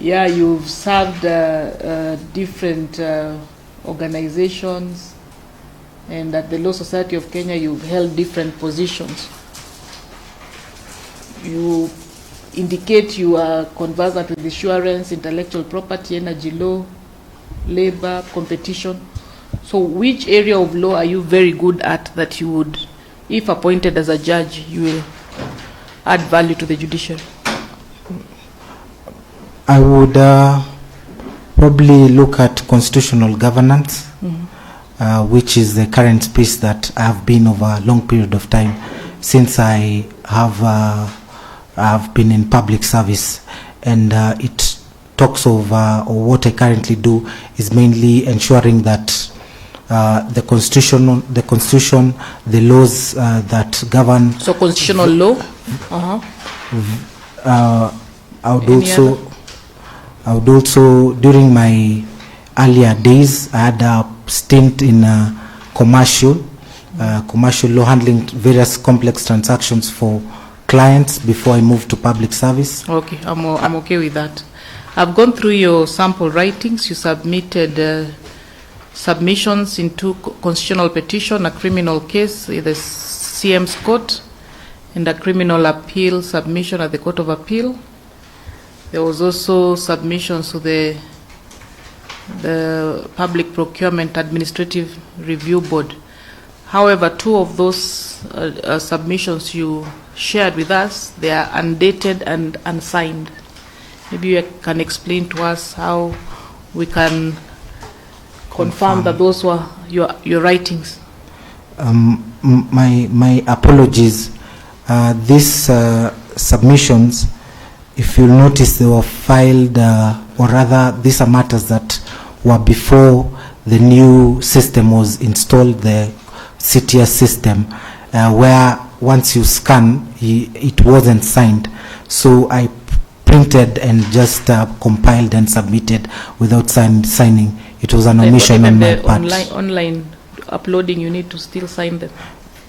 Yeah, you've served different organizations, and at the Law Society of Kenya you've held different positions. You indicate you are conversant with insurance, intellectual property, energy law, labor, competition. So which area of law are you very good at that you would, if appointed as a judge, you will add value to the judiciary? I would probably look at constitutional governance, which is the current space that I have been over a long period of time since I have been in public service, and it talks of or what I currently do is mainly ensuring that the constitution, the laws that govern. So constitutional law. I would also, during my earlier days, I had a stint in commercial law, handling various complex transactions for clients before I moved to public service. Okay, I'm okay with that. I've gone through your sample writings. You submitted submissions in 2 constitutional petition, a criminal case in the CM's court, and a criminal appeal submission at the Court of Appeal. There was also submissions to the Public Procurement Administrative Review Board. However, 2 of those submissions you shared with us, they are undated and unsigned. Maybe you can explain to us how we can confirm that those were your writings. My apologies. These submissions, if you'll notice, they were filed, or rather, these are matters that were before the new system was installed, the CTS system, where once you scan, it wasn't signed. So I printed and just compiled and submitted without signing. It was an omission on my part. Online uploading, you need to still sign them?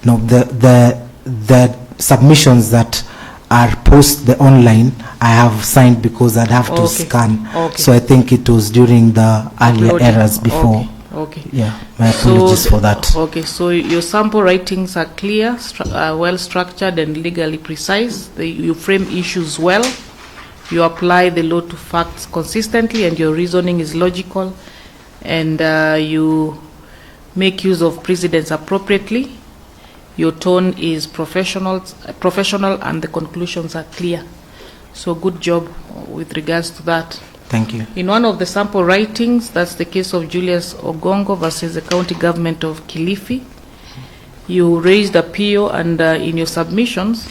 No, the submissions that are post the online, I have signed because I'd have to scan. Okay. So I think it was during the earlier errors before. Okay. Yeah, my apologies for that. Okay, so your sample writings are clear, well structured and legally precise. You frame issues well. You apply the law to facts consistently, and your reasoning is logical, and you make use of precedents appropriately. Your tone is professional, and the conclusions are clear. So good job with regards to that. Thank you. In one of the sample writings, that's the case of Julius Ogongo versus the county government of Kilifi, you raised a PO, and in your submissions,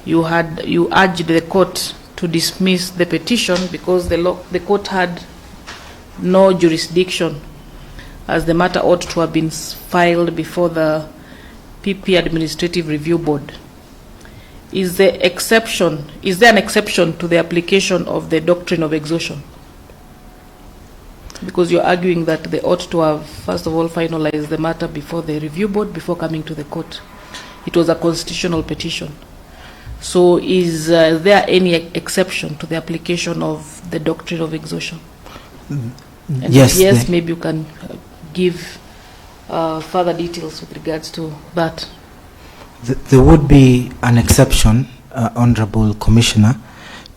you urged the court to dismiss the petition because the court had no jurisdiction, as the matter ought to have been filed before the PP Administrative Review Board. Is there an exception to the application of the doctrine of exhaustion? Because you're arguing that they ought to have, first of all, finalized the matter before the review board, before coming to the court. It was a constitutional petition. So is there any exception to the application of the doctrine of exhaustion? And yes, maybe you can give further details with regards to that. There would be an exception, Honorable Commissioner,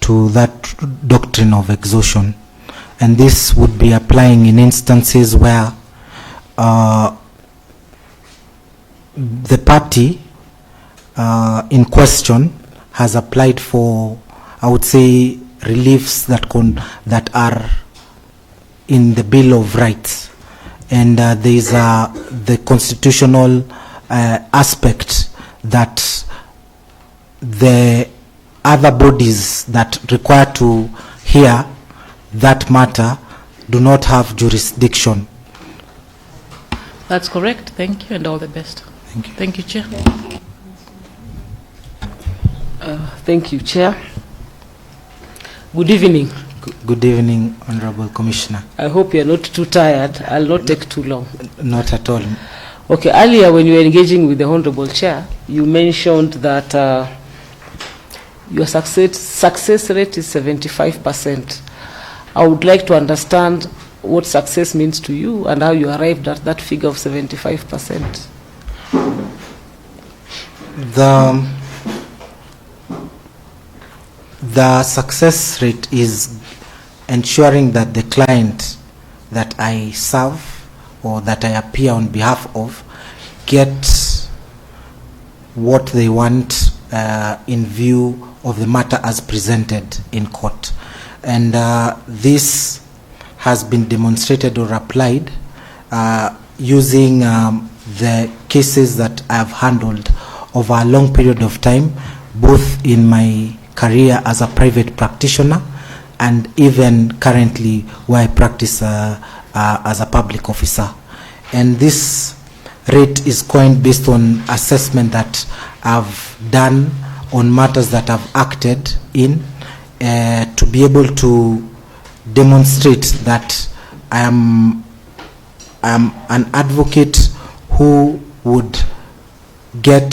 to that doctrine of exhaustion, and this would be applying in instances where the party in question has applied for, I would say, reliefs that are in the Bill of Rights, and there is the constitutional aspect that the other bodies that require to hear that matter do not have jurisdiction. That's correct. Thank you, and all the best. Thank you. Thank you, Chair. Thank you, Chair. Good evening. Good evening, Honorable Commissioner. I hope you're not too tired. I'll not take too long. Not at all. Okay, earlier when you were engaging with the Honorable Chair, you mentioned that your success rate is 75%. I would like to understand what success means to you and how you arrived at that figure of 75%. The success rate is ensuring that the client that I serve or that I appear on behalf of get what they want in view of the matter as presented in court. And this has been demonstrated or applied using the cases that I have handled over a long period of time, both in my career as a private practitioner and even currently where I practice as a public officer. And this rate is coined based on assessment that I've done on matters that I've acted in to be able to demonstrate that I am an advocate who would get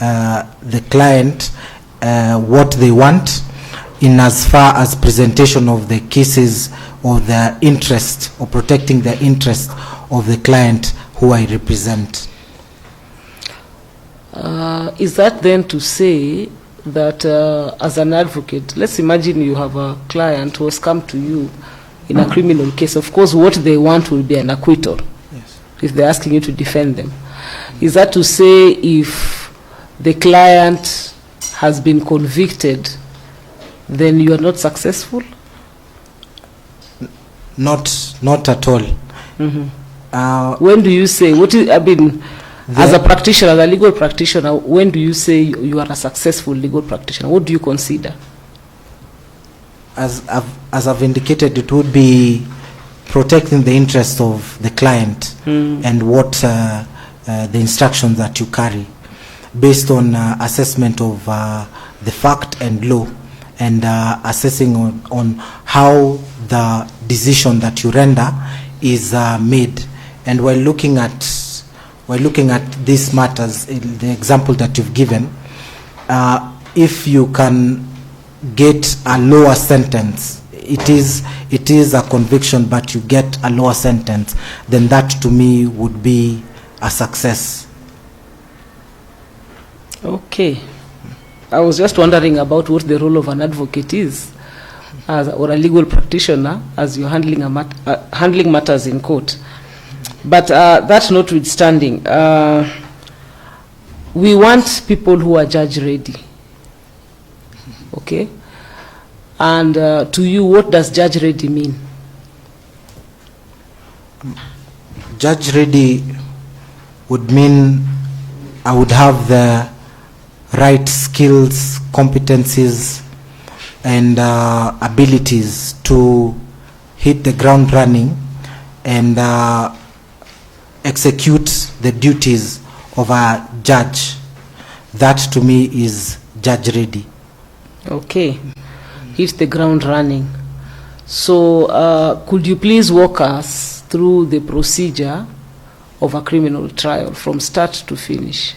the client what they want in as far as presentation of the cases or the interest or protecting the interest of the client who I represent. Is that then to say that as an advocate, let's imagine you have a client who has come to you in a criminal case. Of course, what they want will be an acquittal. Yes. If they're asking you to defend them. Is that to say if the client has been convicted, then you are not successful? Not at all. Mm-hmm. When do you say, as a practitioner, as a legal practitioner, when do you say you are a successful legal practitioner? What do you consider? As I've indicated, it would be protecting the interest of the client and what the instructions that you carry based on assessment of the fact and law and assessing on how the decision that you render is made. And while looking at these matters, in the example that you've given, if you can get a lower sentence, it is a conviction, but you get a lower sentence, then that to me would be a success. Okay. I was just wondering about what the role of an advocate is, or a legal practitioner, as you're handling matters in court. But that notwithstanding, we want people who are judge ready. Okay? And to you, what does judge ready mean? Judge ready would mean I would have the right skills, competencies, and abilities to hit the ground running and execute the duties of a judge. That to me is judge ready. Okay. Hit the ground running. So could you please walk us through the procedure of a criminal trial from start to finish?